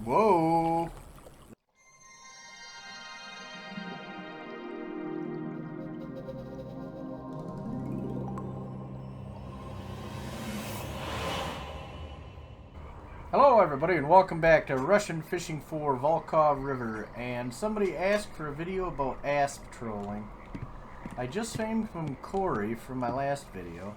Whoa! Hello everybody and welcome back to Russian Fishing for Volkhov River. And somebody asked for a video about ASP trolling. I just came from Corey from my last video.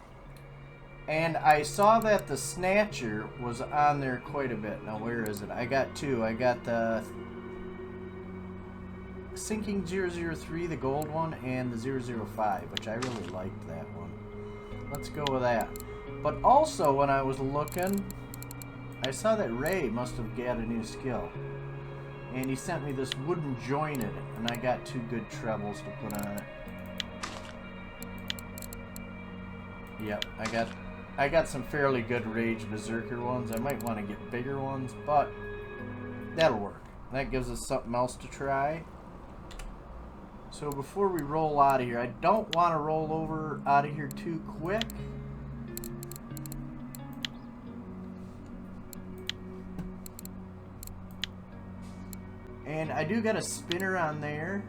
And I saw that the Snatcher was on there quite a bit. Now where is it? I got two. I got the Sinking 003, the gold one, and the 005, which I really liked that one. Let's go with that. But also when I was looking, I saw that Ray must have got a new skill. And he sent me this wooden jointed, and I got two good trebles to put on it. Yep, I got some fairly good Rage Berserker ones. I might want to get bigger ones, but that'll work. That gives us something else to try. So before we roll out of here, I don't want to roll over out of here too quick. And I do got a spinner on there,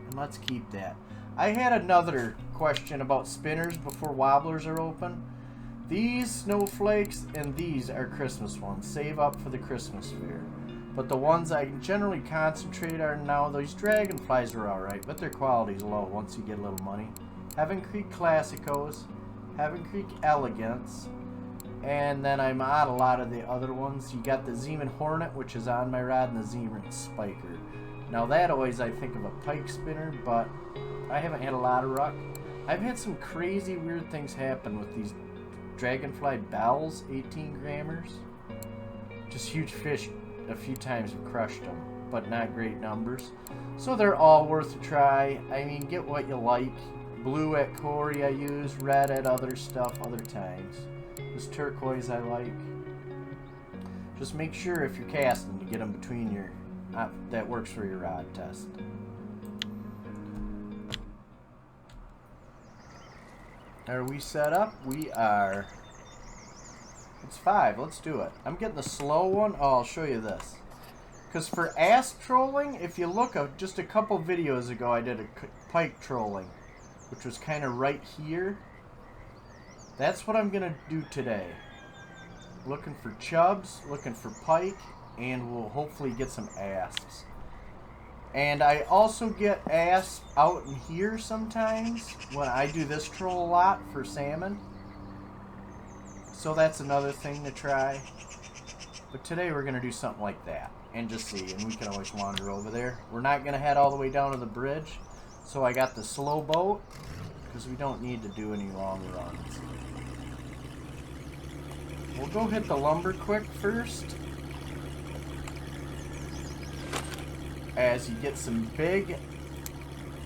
and let's keep that. I had another question about spinners before wobblers are open. These snowflakes and these are Christmas ones. Save up for the Christmas fair. But the ones I generally concentrate on now, these dragonflies are alright, but their quality's low once you get a little money. Heaven Creek Classicos, Heaven Creek Elegance, and then I'm on a lot of the other ones. You got the Zeman Hornet, which is on my rod, and the Zeman Spiker. Now that always I think of a pike spinner, but I haven't had a lot of luck. I've had some crazy weird things happen with these Dragonfly Bells, 18 grammers. Just huge fish a few times have crushed them, but not great numbers. So they're all worth a try. I mean, get what you like. Blue at Corey I use, red at other stuff other times. This turquoise I like. Just make sure if you're casting to get them between your, that works for your rod test. Are we set up? We are. It's 5. Let's do it. I'm getting the slow one. Oh, I'll show you this. Because for ASP trolling, if you look up just a couple videos ago, I did a pike trolling, which was kind of right here. That's what I'm going to do today. Looking for chubs, looking for pike, and we'll hopefully get some asps. And I also get asps out in here sometimes when I do this troll a lot for salmon. So that's another thing to try. But today we're going to do something like that and just see, and we can always wander over there. We're not going to head all the way down to the bridge. So I got the slow boat because we don't need to do any long runs. We'll go hit the lumber quick first, as you get some big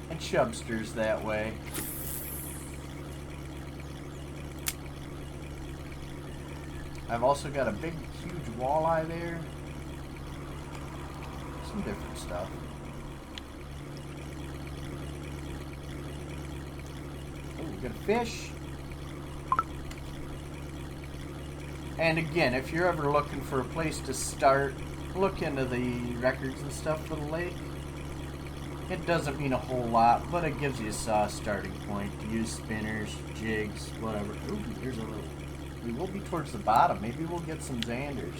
and chubsters that way. I've also got a big, huge walleye there. Some different stuff. Oh, we got a fish. And again, if you're ever looking for a place to start, look into the records and stuff for the lake. It doesn't mean a whole lot, but it gives you a starting point to use spinners, jigs, whatever. Ooh, here's a little. We will be towards the bottom. Maybe we'll get some Xanders.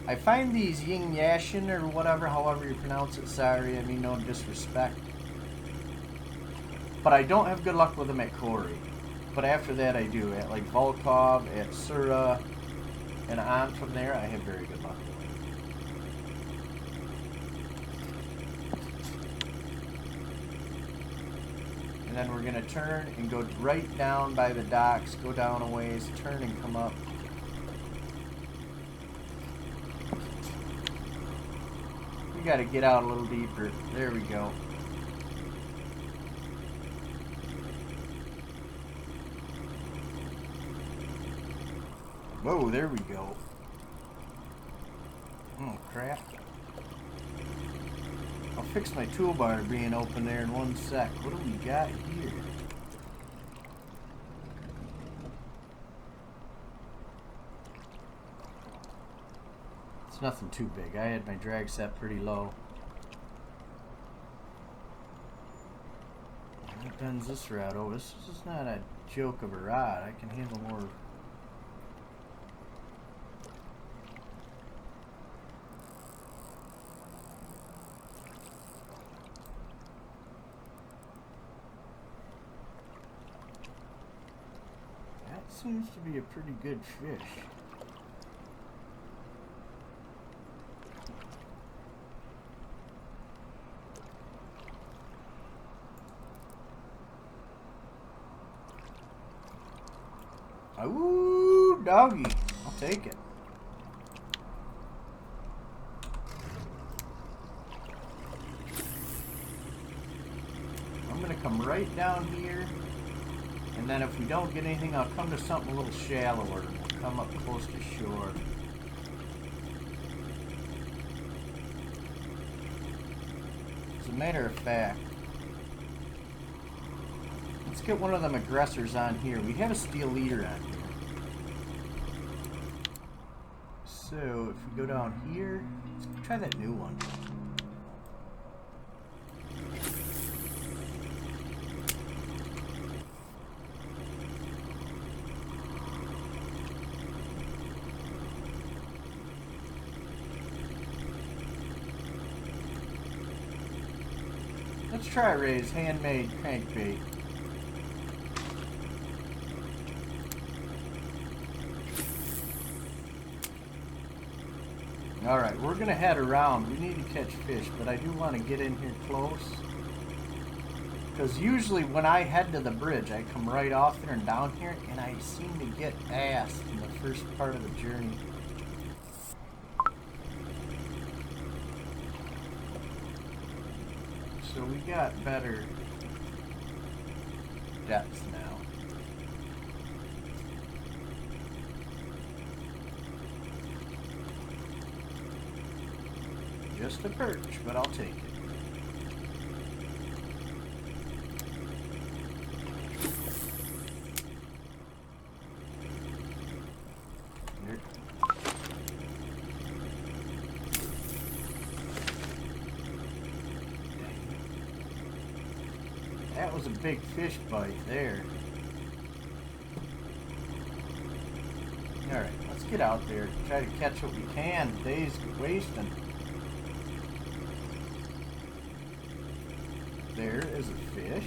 I find these yin yashin or whatever, however you pronounce it. Sorry, I mean no disrespect. But I don't have good luck with them at Corey. But after that I do. At like Volkhov, at Sura, and on from there I have very good luck with them. And then we're going to turn and go right down by the docks, go down a ways, turn and come up. We got to get out a little deeper. There we go. Whoa, there we go. Oh, crap. I'll fix my toolbar being open there in one sec. What do we got here? It's nothing too big. I had my drag set pretty low. That bends this rod. Oh, this is not a joke of a rod. I can handle more. That seems to be a pretty good fish. Ooh, doggy. I'll take it. I'm going to come right down here. And then if we don't get anything, I'll come to something a little shallower. We'll come up close to shore. As a matter of fact, let's get one of them aggressors on here. We have a steel leader on here. So if we go down here, let's try that new one. Let's try Ray's handmade crankbait. Alright, we're going to head around. We need to catch fish, but I do want to get in here close. Because usually when I head to the bridge, I come right off there and down here, and I seem to get asked in the first part of the journey. So we got better depths now. Just a perch, but I'll take it. Here. That was a big fish bite there. Alright, let's get out there. Try to catch what we can. The day's wasting. There is a fish.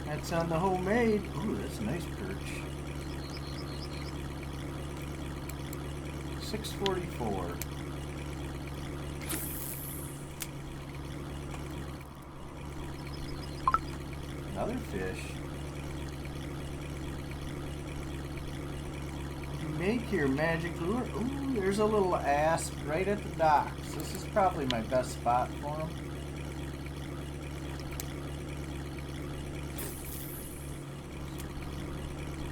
That's on the homemade. Ooh, that's a nice perch. 644. Another fish. Make your magic lure. Ooh, there's a little ASP right at the docks. This is probably my best spot for him.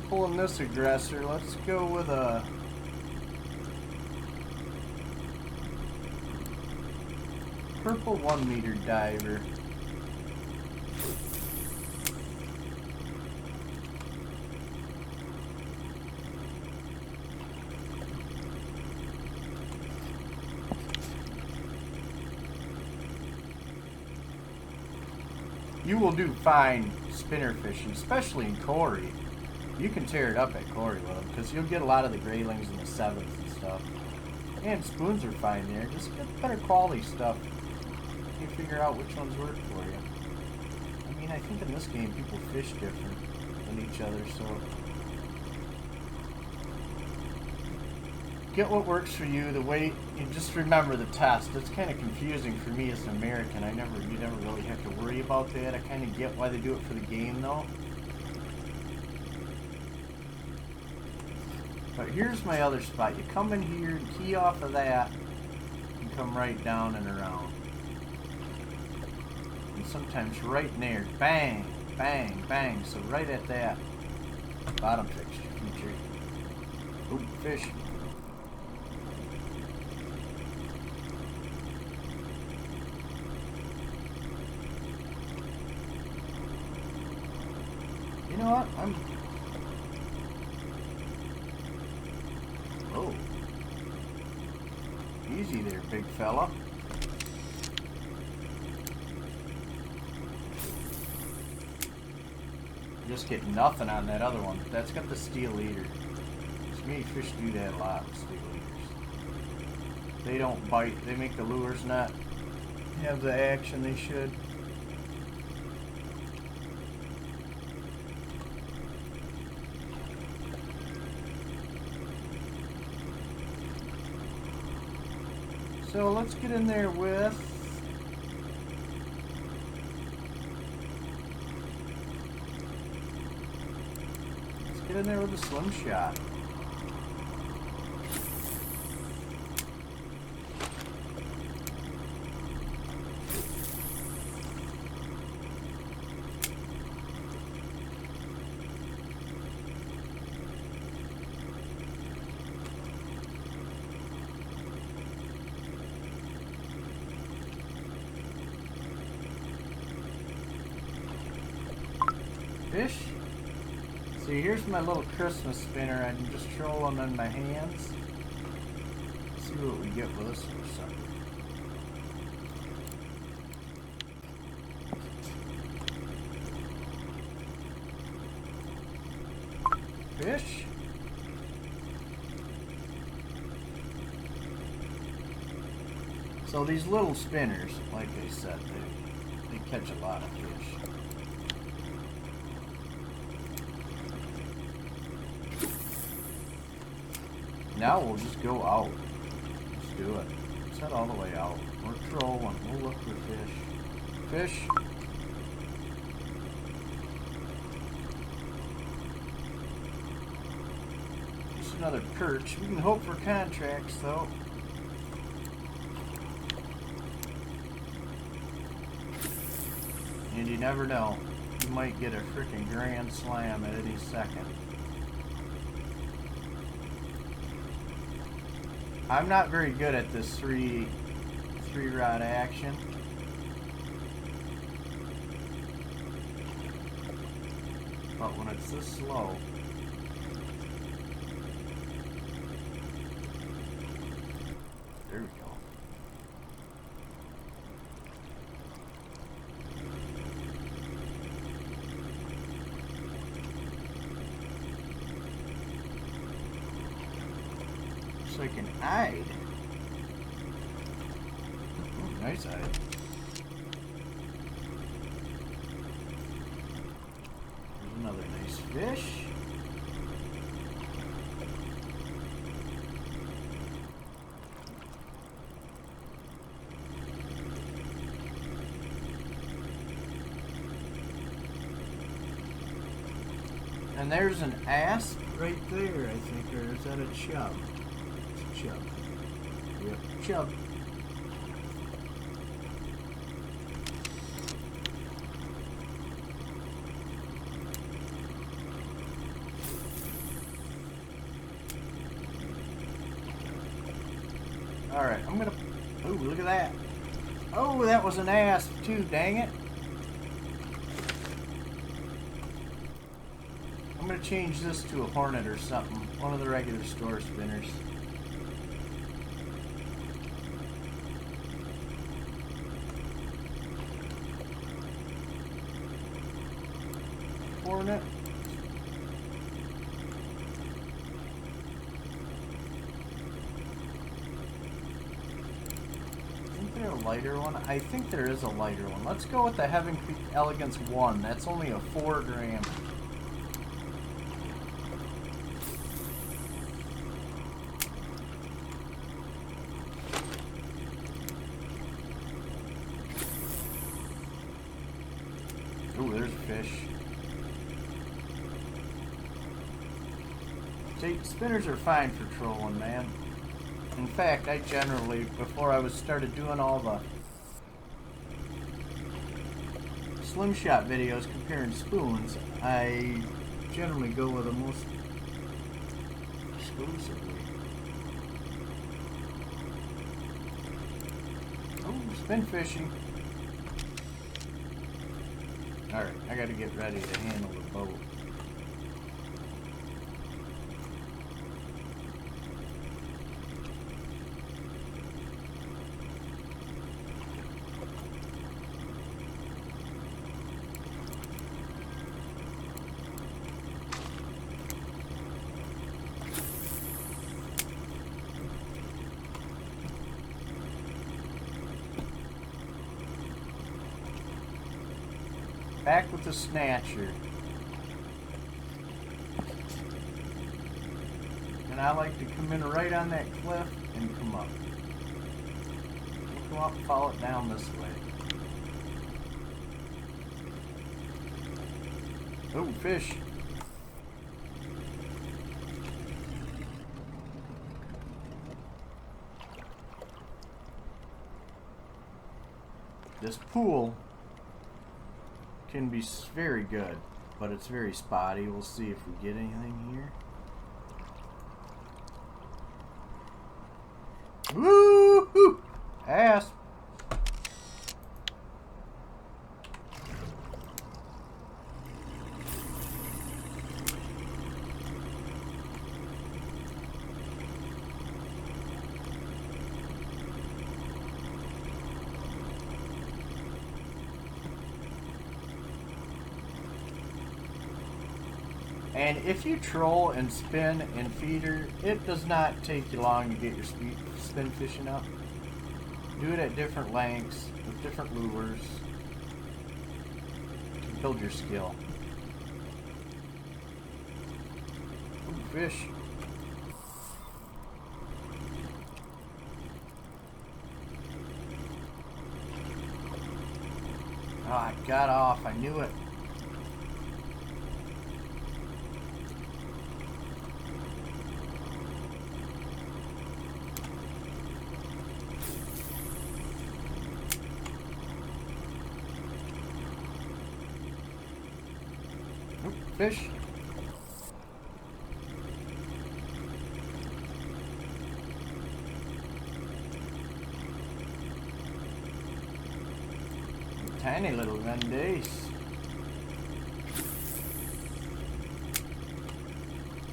Pulling this aggressor. Let's go with a purple 1 meter diver. You will do fine spinner fishing, especially in Corey. You can tear it up at Corey with them because you'll get a lot of the graylings and the sevens and stuff. And spoons are fine there. Just get better quality stuff. You figure out which ones work for you. I mean, I think in this game people fish different than each other, so get what works for you. The way you just remember the test. It's kind of confusing for me as an American. You never really have to worry about that. I kind of get why they do it for the game though. But here's my other spot. You come in here and key off of that and come right down and around. And sometimes right in there, bang, bang, bang. So right at that bottom feature. Ooh, fish. know what? Oh. Easy there, big fella. Just getting nothing on that other one. That's got the steel leader. To me, fish do that a lot with steel leaders. They don't bite. They make the lures not have the action they should. So let's get in there with the slim shot. Fish. See, here's my little Christmas spinner. I can just troll them in my hands. See what we get with this little sucker. Fish. So these little spinners, like I said, they catch a lot of fish. Now we'll just go out. Let's do it. Let's head all the way out. We're trolling. We'll look for fish. Fish. Just another perch. We can hope for contracts though. And you never know. You might get a freaking grand slam at any second. I'm not very good at this three rod action. But when it's this slow, there we go. Like an eye. Oh, nice eye. There's another nice fish. And there's an ASP right there, I think, or is that a chub? Chub. Yep, chub. Alright, I'm gonna... Oh, look at that. Oh, that was an ASP too, dang it. I'm gonna change this to a Hornet or something. One of the regular store spinners. Hornet. Isn't there a lighter one? I think there is a lighter one. Let's go with the Heaven Creek Elegance 1. That's only a 4 gram. Ooh, there's a fish. See, spinners are fine for trolling, man. In fact, I generally, before I started doing all the slim shot videos comparing spoons, I generally go with the most exclusively. Oh, spin fishing. Alright, I gotta get ready to handle the boat. Back with the snatcher. And I like to come in right on that cliff and come up. Come up and follow it down this way. Oh, fish. This pool can be very good, but it's very spotty. We'll see if we get anything here. Woo-hoo! Ass. And if you troll and spin and feeder, it does not take you long to get your spin fishing up. Do it at different lengths with different lures to build your skill. Ooh, fish. Oh, I got off. I knew it. Fish. Tiny little Vendace.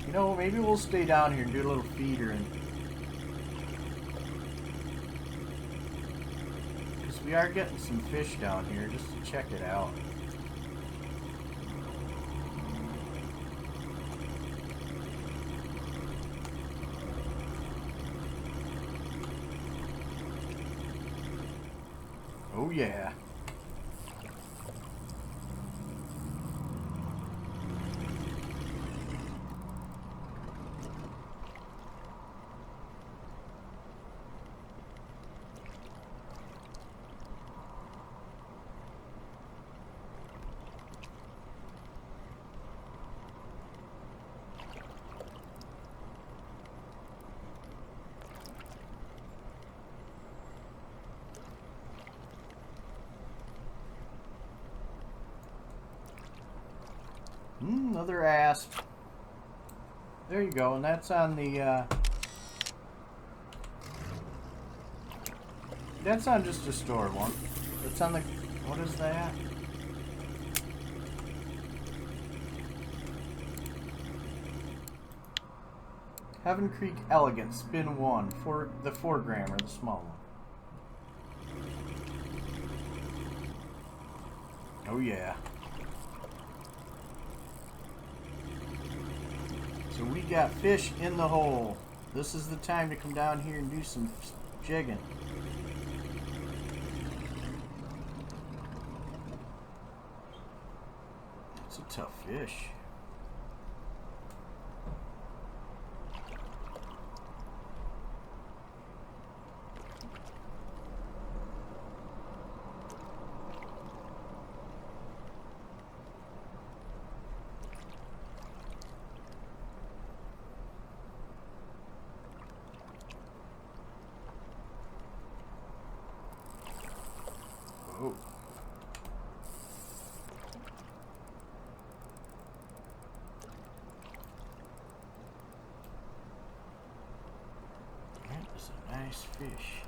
You know, maybe we'll stay down here and do a little feeder, because we are getting some fish down here, just to check it out. Oh yeah. Another ASP. There you go, and that's on the that's on just a store one. It's on the, what is that? Heaven Creek Elegant, spin 1 for the 4 grammer, the small one. Oh yeah. So we got fish in the hole. This is the time to come down here and do some jigging. It's a tough fish. Oh. That is a nice fish.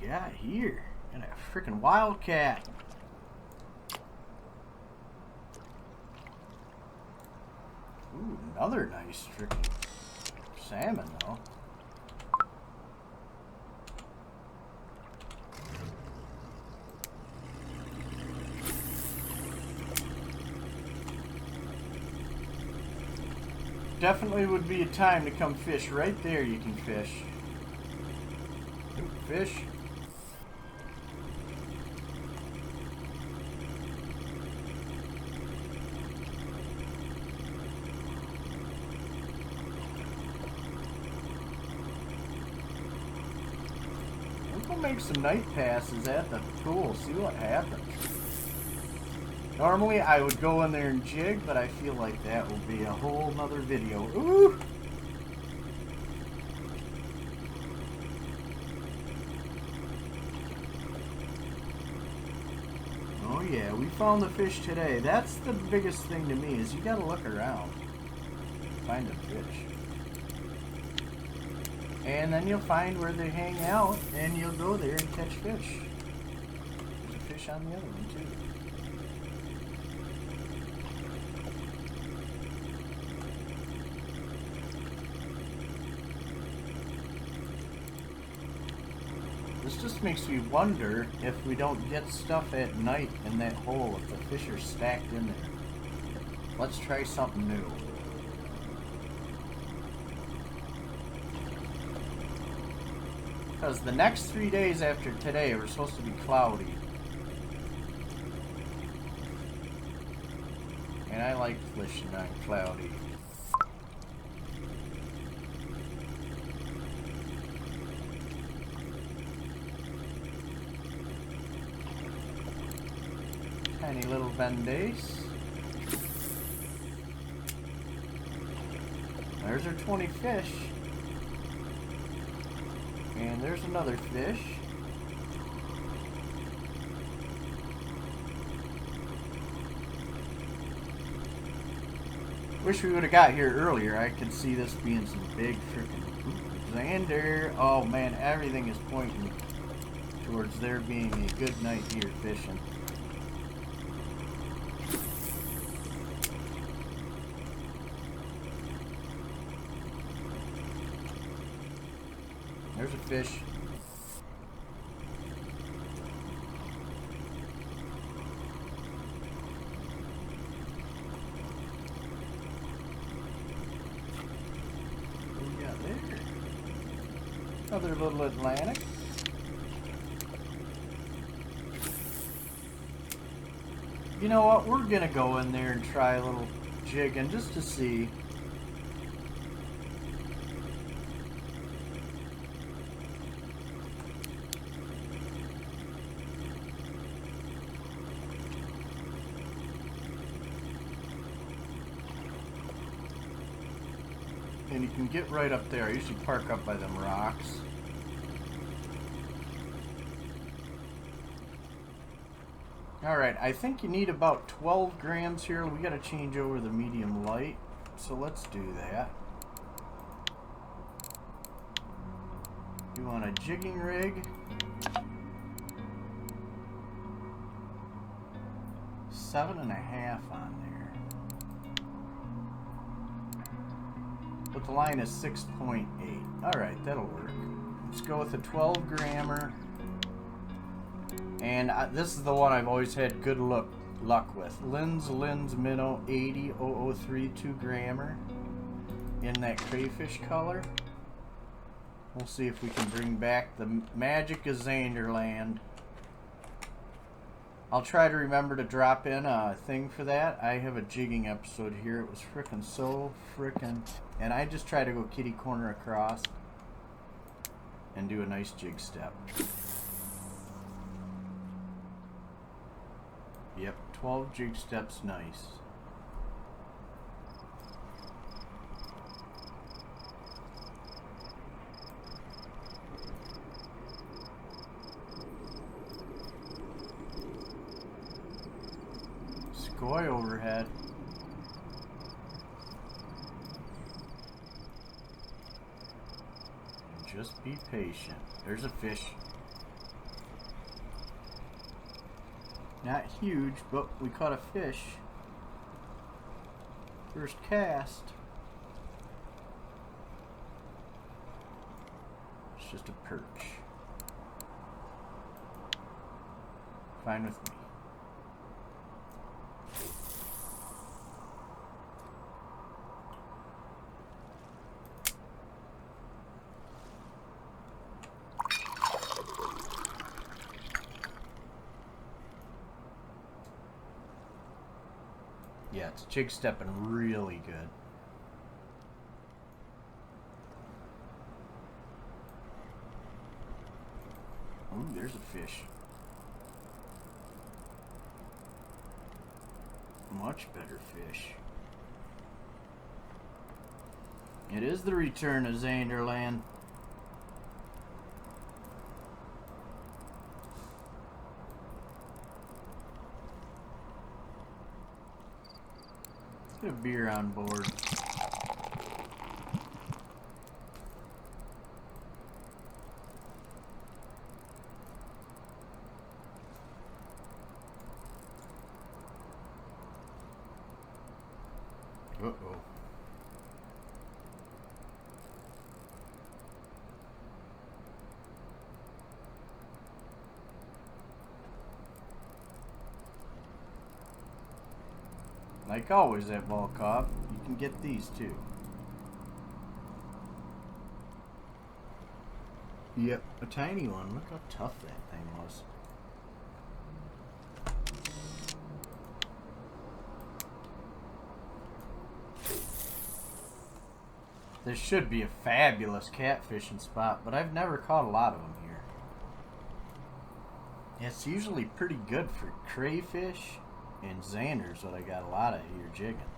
we got here? Got a freaking wildcat. Ooh, another nice freaking salmon though. Definitely would be a time to come fish. Right there you can fish. Ooh, fish. We'll make some night passes at the pool, see what happens. Normally I would go in there and jig, but I feel like that will be a whole nother video. Ooh! Oh yeah, we found the fish today. That's the biggest thing to me, is you gotta look around. Find a fish. And then you'll find where they hang out, and you'll go there and catch fish. There's a fish on the other one too. This just makes me wonder if we don't get stuff at night in that hole, if the fish are stacked in there. Let's try something new. Because the next 3 days after today are supposed to be cloudy. And I like fishing on cloudy. Tiny little Vendace. There's our 20 fish. And there's another fish. Wish we would have got here earlier. I could see this being some big freaking Xander. Oh man, everything is pointing towards there being a good night here fishing. There's a fish. What do we got there? Another little Atlantic. You know what? We're gonna go in there and try a little jigging just to see. And you can get right up there. I usually park up by them rocks. Alright, I think you need about 12 grams here. We gotta change over the medium light. So let's do that. You want a jigging rig. 7.5 on there. But the line is 6.8. Alright, that'll work. Let's go with a 12 grammer. And this is the one I've always had good luck with. Lynn's Minnow 80 2 grammer in that crayfish color. We'll see if we can bring back the magic of Zanderland. I'll try to remember to drop in a thing for that. I have a jigging episode here. It was frickin' so frickin'... And I just try to go kitty corner across and do a nice jig step. Yep, 12 jig steps, nice. Scoy overhead. Just be patient. There's a fish. Not huge, but we caught a fish. First cast. It's just a perch. Fine with me. Yeah, it's jig stepping really good. Ooh, there's a fish. Much better fish. It is the return of Zanderland. Let's get a beer on board. Uh-oh. Like always at Volkhov, you can get these too. Yep, a tiny one. Look how tough that thing was. This should be a fabulous catfishing spot, but I've never caught a lot of them here. It's usually pretty good for crayfish and Xanders, what I got a lot of here jigging.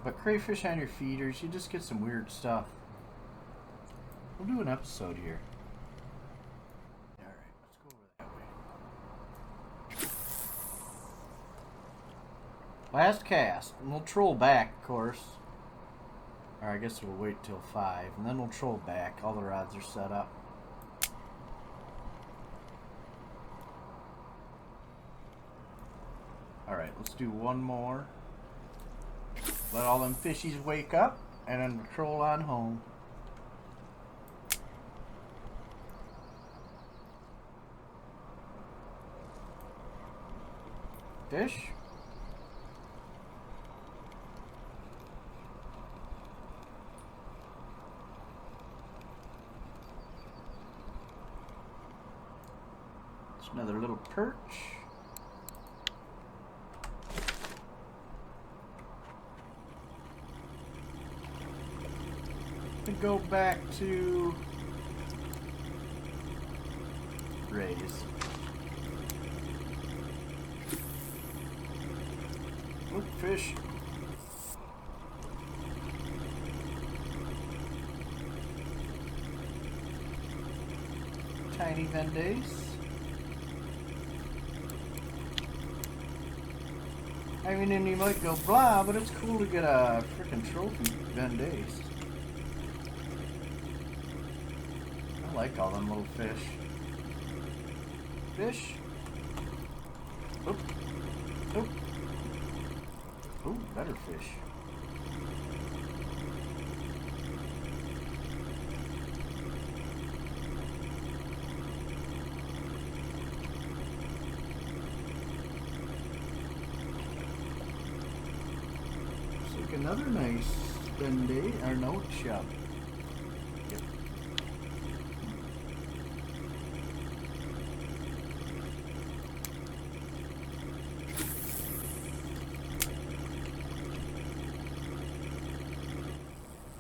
But crayfish on your feeders, you just get some weird stuff. We'll do an episode here. Alright, let's go over that way. Last cast, and we'll troll back, of course. Or I guess we'll wait till 5, and then we'll troll back. All the rods are set up. Alright, let's do one more. Let all them fishies wake up, and then we'll troll on home. Fish? Another little perch. And go back to raise. Look, fish. Tiny Vendace. I mean, and you might go blah, but it's cool to get a frickin' trophy Vendace. I like all them little fish. Fish. Oop. Oop. Ooh, better fish. Another nice Bendy, or no, chub. Yep.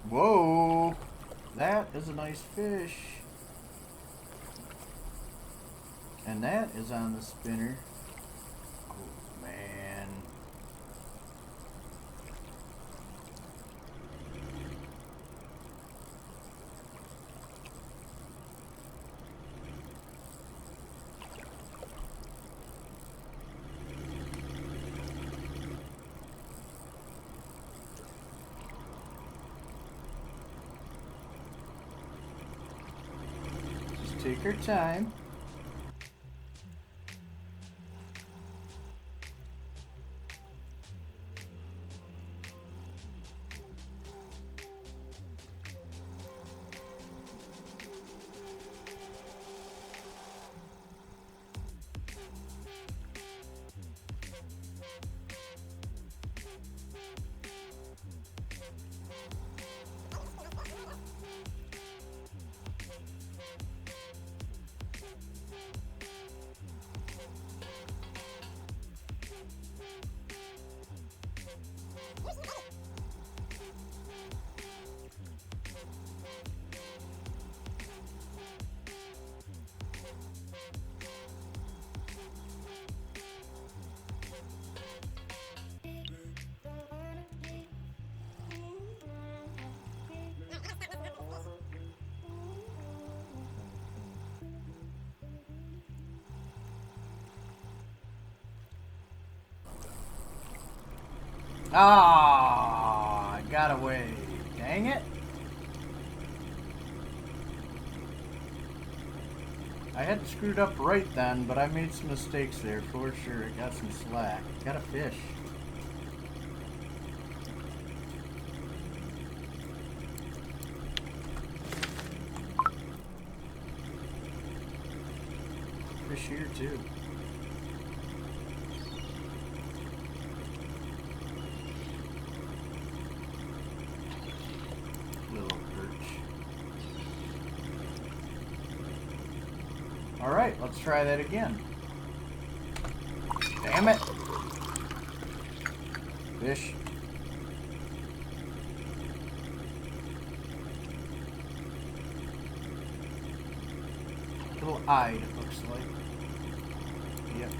Whoa! That is a nice fish. And that is on the spinner. Oh, man. Take her time. Ah, got away. Dang it. I had screwed up right then, but I made some mistakes there for sure. I got some slack. Got a fish. Fish here too. Little perch. Alright, let's try that again. Damn it! Fish. Little eyed, it looks like. Yep.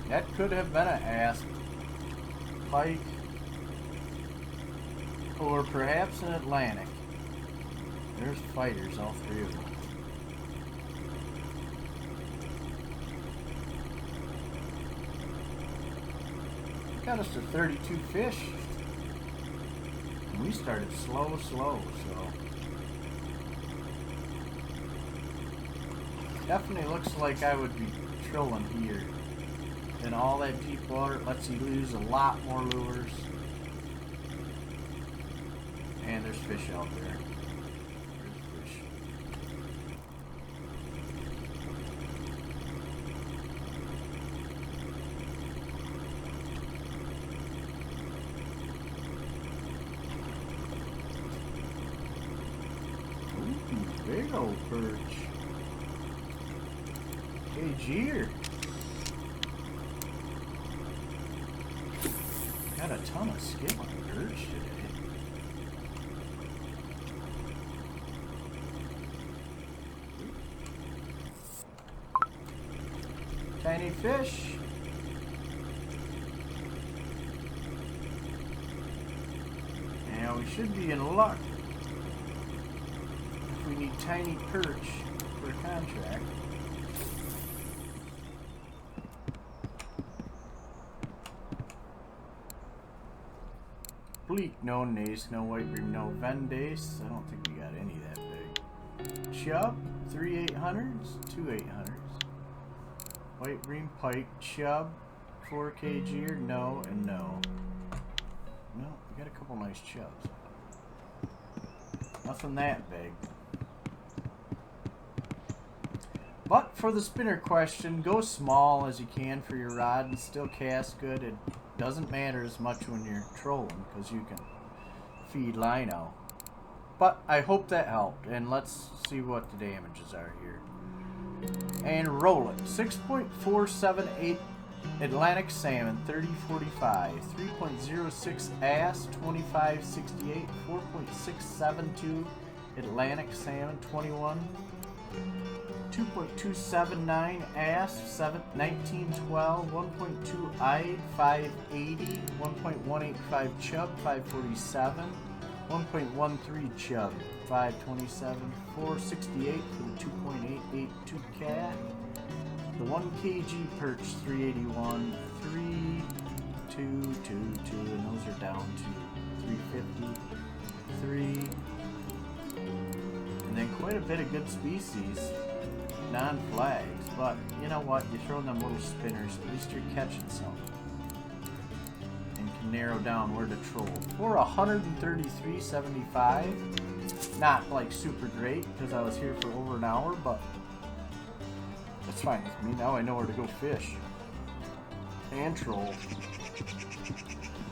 That could have been an ASP, pike, or perhaps an Atlantic. There's fighters, all three of them. Got us to 32 fish. And we started slow, so definitely looks like I would be trolling here. In all that deep water, it lets you lose a lot more lures. And there's fish out there. There's fish. Ooh, big old perch. Hey, jeer. Got a ton of skill on perch today. Tiny fish. Now we should be in luck if we need tiny perch for a contract. Bleak, no nace, no white bream, no vendace. I don't think we got any that big. Chub, 3 800s, 2 800s. White bream, pike, chub, 4 kg, no, and no. No, we got a couple nice chubs. Nothing that big. But for the spinner question, go small as you can for your rod and still cast good. It doesn't matter as much when you're trolling because you can feed lino. But I hope that helped, and let's see what the damages are here. And roll it. 6.478 Atlantic salmon, 3045. 3.06 ass, 2568. 4.672 Atlantic salmon, 21. 2.279 ass, 1912. 1.2 eyed, 580. 1.185 chub, 547. 1.13 chub, 527. 468 for the 2.882 cat. The 1 kg perch, 381. 3222, and those are down to 350. 3. And then quite a bit of good species. Non-flags, but you know what? You throw in them little spinners, at least you're catching some. And can narrow down where to troll. For 133.75. Not like super great because I was here for over an hour, but that's fine with me. Now I know where to go fish and troll.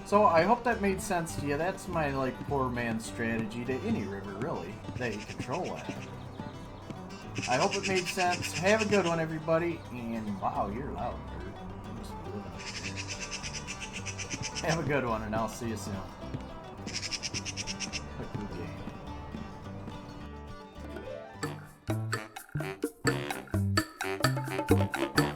So I hope that made sense to you. That's my like poor man's strategy to any river really that you control at. I hope it made sense. Have a good one, everybody. And wow, you're loud, bird. You must be living up here. Have a good one, and I'll see you soon. Click the game.